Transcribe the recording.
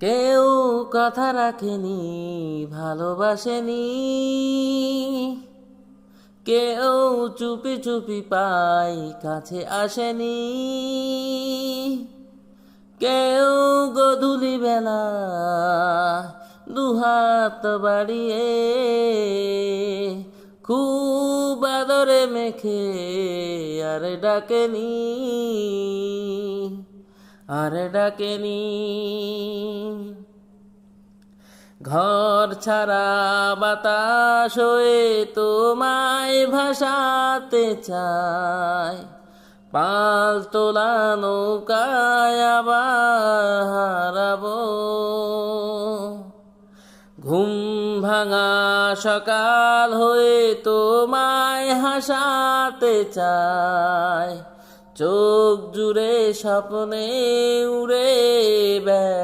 কেউ কথা রাখেনি, ভালোবাসেনি, কেউ চুপি চুপি পাই কাছে আসেনি, কেউ গধূলি বেলা দুহাত বাড়িয়ে খুব আদরে মেখে আর ডাকেনি, আর ডাকেনি। ঘর ছাড়া বাতাস হয়ে তোমায় ভাসাতে চায়, পাল তোলা নৌকায় আবার হারাবো। ঘুম ভাঙা সকাল হয়ে তোমায় হাসাতে চায়, চোখ জুড়ে স্বপ্নে উড়ে বেড়ায়।